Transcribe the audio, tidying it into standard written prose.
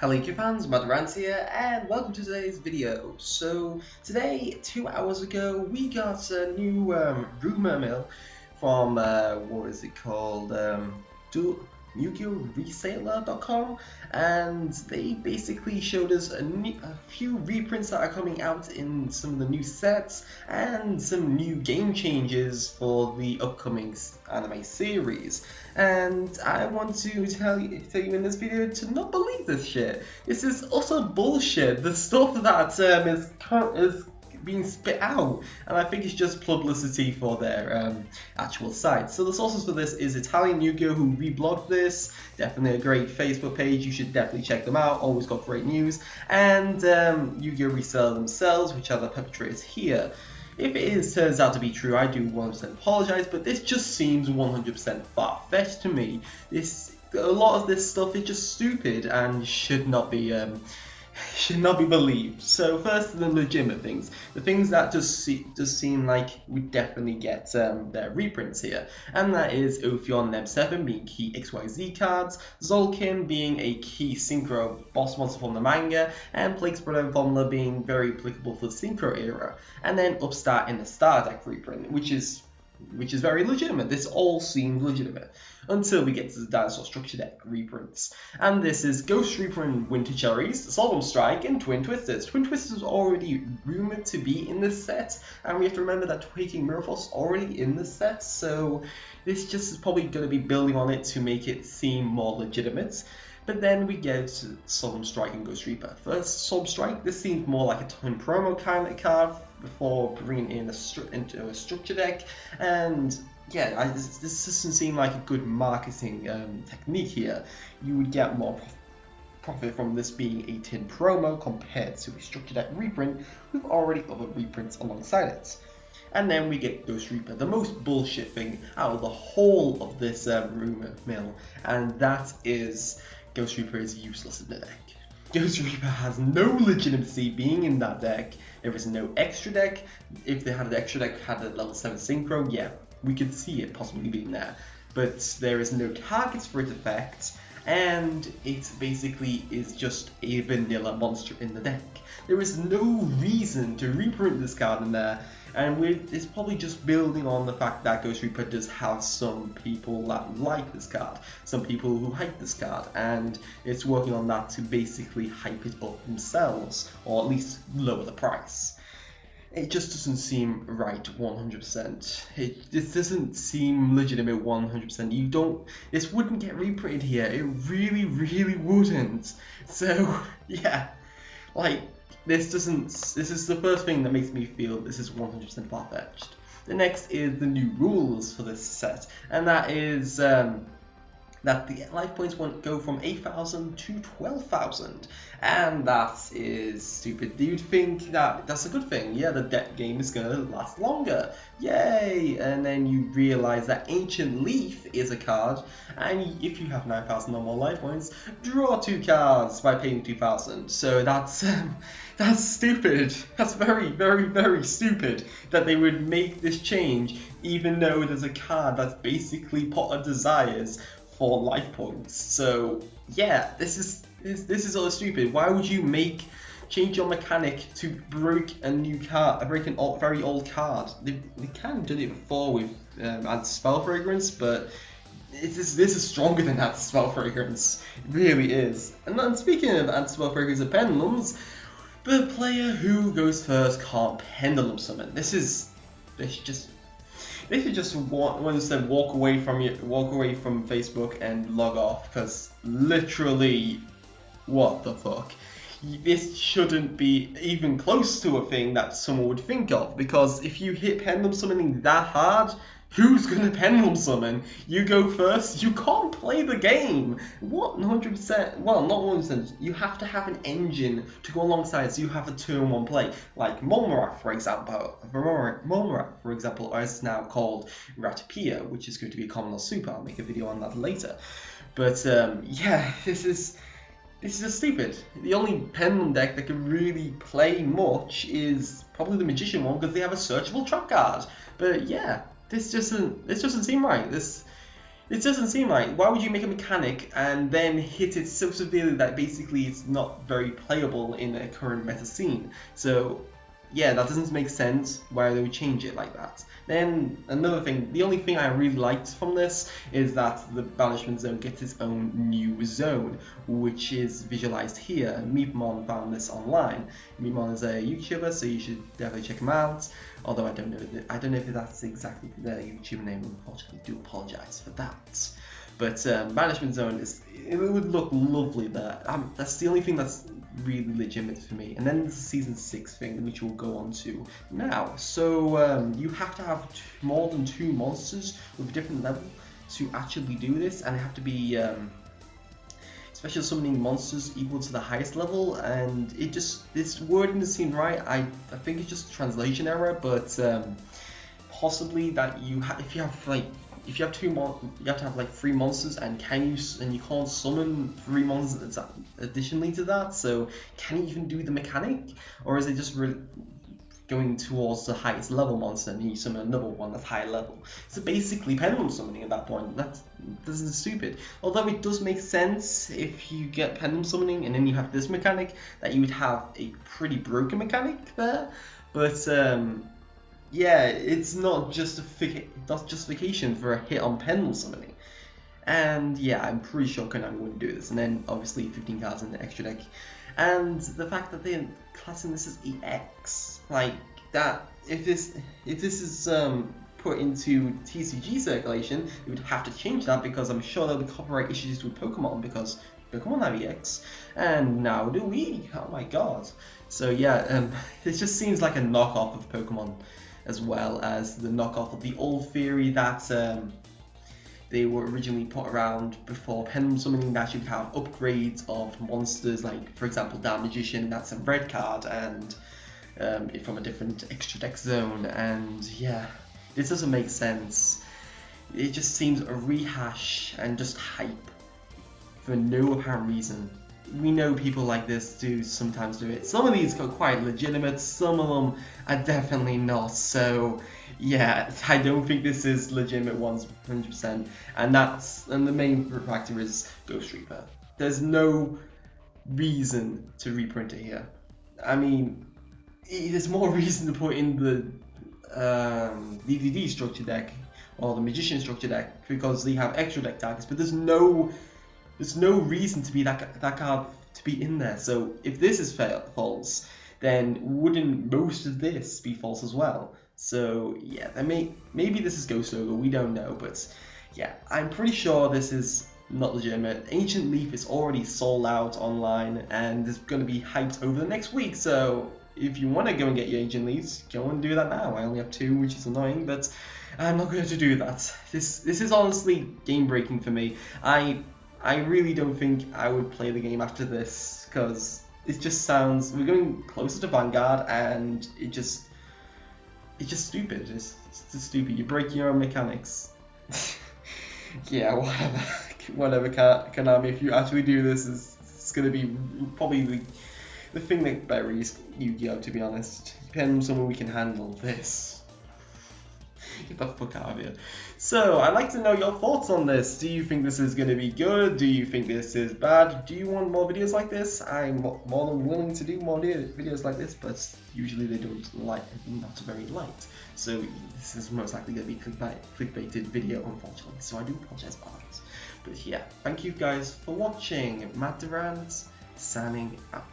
Hello YouTube fans, Madarant here, and welcome to today's video. So today, 2 hours ago, we got a new rumor mill from, what is it called, YGOPRO, and they basically showed us a few reprints that are coming out in some of the new sets and some new game changes for the upcoming anime series. And I want to tell you in this video to not believe this shit. This is also bullshit. The stuff that is being spit out, and I think it's just publicity for their actual site. So the sources for this is Italian Yu-Gi-Oh, who reblogged this. Definitely a great Facebook page. You should definitely check them out. Always got great news. And Yu-Gi-Oh reseller themselves, which are the perpetrators here. If it turns out to be true, I do 100% apologize, but this just seems 100% far-fetched to me. A lot of this stuff is just stupid and should not be believed. So first, the legitimate things. The things that does seem like we definitely get their reprints here. And that is Ophion Neb 7 being key XYZ cards, Zolkin being a key Synchro boss monster from the manga, and Plague Spreader and Formula being very applicable for the Synchro era. And then Upstart in the Star deck reprint, which is very legitimate. This all seemed legitimate until we get to the Dinosaur Structure Deck reprints. And this is Ghost Reaper and Winter Cherries, Solemn Strike, and Twin Twisters. Twin Twisters was already rumored to be in this set, and we have to remember that Quaking Mirrorforce is already in this set, so this just is probably going to be building on it to make it seem more legitimate. But then we get Solemn Strike and Ghost Reaper. First, Solemn Strike, this seems more like a twin promo kind of card before bringing in into a structure deck, and yeah, this doesn't seem like a good marketing technique here. You would get more profit from this being a tin promo compared to a structure deck reprint with already other reprints alongside it. And then we get Ghost Reaper, the most bullshit thing out of the whole of this rumor mill, and that is Ghost Reaper is useless in the deck. Ghost Reaper has no legitimacy being in that deck. There is no extra deck. If they had an extra deck, had a level 7 synchro, yeah, we could see it possibly being there. But there is no targets for its effect, and it basically is just a vanilla monster in the deck. There is no reason to reprint this card in there, and it's probably just building on the fact that Ghost Reaper does have some people that like this card, some people who hype this card, and it's working on that to basically hype it up themselves, or at least lower the price. It just doesn't seem right 100%. This doesn't seem legitimate 100%. This wouldn't get reprinted here. It really, really wouldn't. So, yeah, like, this is the first thing that makes me feel this is 100% far-fetched. The next is the new rules for this set, and that is that the life points won't go from 8,000 to 12,000, and that is stupid. You'd think that that's a good thing. Yeah, the deck game is gonna last longer. Yay! And then you realize that Ancient Leaf is a card, and if you have 9,000 or more life points, draw 2 cards by paying 2,000. So that's stupid. That's very, very, very stupid that they would make this change, even though there's a card that's basically Pot of Desires for life points. So yeah, this is all stupid. Why would you change your mechanic to break a new card, very old card? They kind of did it before with Anti-Spell Fragrance, but this is stronger than Anti-Spell Fragrance. It really is. And then speaking of Anti-Spell Fragrance and Pendulums, the player who goes first can't Pendulum summon. They should just walk away from Facebook and log off, because literally, what the fuck? This shouldn't be even close to a thing that someone would think of, because if you hit Pendulum summoning that hard, who's gonna Pendulum summon? You go first, you can't play the game. What? 100%? Well, not 100%. You have to have an engine to go alongside, so you have a turn 1 play. Like Molmarak, for example. Molmarak, for example, is now called Ratapia, which is going to be a common or super. I'll make a video on that later. But yeah, this is just stupid. The only Pendulum deck that can really play much is probably the Magician one, because they have a searchable trap card. But yeah, this doesn't seem right. It doesn't seem right. Why would you make a mechanic and then hit it so severely that basically it's not very playable in a current meta scene? So yeah, that doesn't make sense why they would change it like that. Then another thing, the only thing I really liked from this is that the Banishment Zone gets its own new zone, which is visualized here. Meepmon found this online. Meepmon is a YouTuber, so you should definitely check him out. Although I don't know if that's exactly their YouTube name. Unfortunately, I do apologize for that. But Banishment Zone it would look lovely there. That's the only thing that's really legitimate for me. And then there's the Season 6 thing, which we'll go on to now. So you have to have more than 2 monsters with a different level to actually do this, and they have to be special summoning monsters equal to the highest level, and this wording doesn't seem right. I think it's just a translation error, but possibly that if you have 2 you have to have like 3 monsters, and you can't summon 3 monsters additionally to that. So can you even do the mechanic, or is it just going towards the highest level monster and you summon another one that's higher level? So basically pendulum summoning at that point. This is stupid. Although it does make sense if you get pendulum summoning and then you have this mechanic, that you would have a pretty broken mechanic there. But yeah, it's not justification for a hit on pendulum summoning. And yeah, I'm pretty sure Konami wouldn't do this. And then obviously 15 cards in the extra deck. And the fact that they're classing this as EX, like that, if this is put into TCG circulation, you would have to change that, because I'm sure there'll be copyright issues with Pokemon, because Pokemon have EX, and now do we. Oh my god. So yeah, it just seems like a knockoff of Pokemon, as well as the knockoff of the old theory that they were originally put around before pendulum summoning, that you would have upgrades of monsters, like for example Dark Magician, that's a red card, and from a different extra deck zone. And yeah, this doesn't make sense. It just seems a rehash and just hype for no apparent reason. We know people like this do sometimes do it. Some of these are quite legitimate, some of them are definitely not. So yeah, I don't think this is legitimate ones 100%. And the main factor is Ghost Reaper. There's no reason to reprint it here. I mean, there's more reason to put in the DDD structure deck or the Magician structure deck, because they have extra deck targets, but there's no reason to be that card to be in there. So if this is false, then wouldn't most of this be false as well? So yeah, maybe this is Ghost Ogre, we don't know, but yeah, I'm pretty sure this is not legitimate. Ancient Leaf is already sold out online and is going to be hyped over the next week, so if you want to go and get your Ancient Leaves, go and do that now. I only have 2, which is annoying, but I'm not going to do that. This is honestly game breaking for me. I really don't think I would play the game after this, because it just sounds, we're going closer to Vanguard, and it's just stupid. It's just stupid. You break your own mechanics. Yeah, whatever, Konami. If you actually do this, it's going to be probably the thing that buries Yu-Gi-Oh, to be honest. Depending on someone we can handle this. Get the fuck out of here. So, I'd like to know your thoughts on this. Do you think this is going to be good? Do you think this is bad? Do you want more videos like this? I'm more than willing to do more videos like this, but usually they not very light. So, this is most likely going to be clickbaited video, unfortunately. So, I do apologize about that. But yeah, thank you guys for watching. Matt Durant, signing out.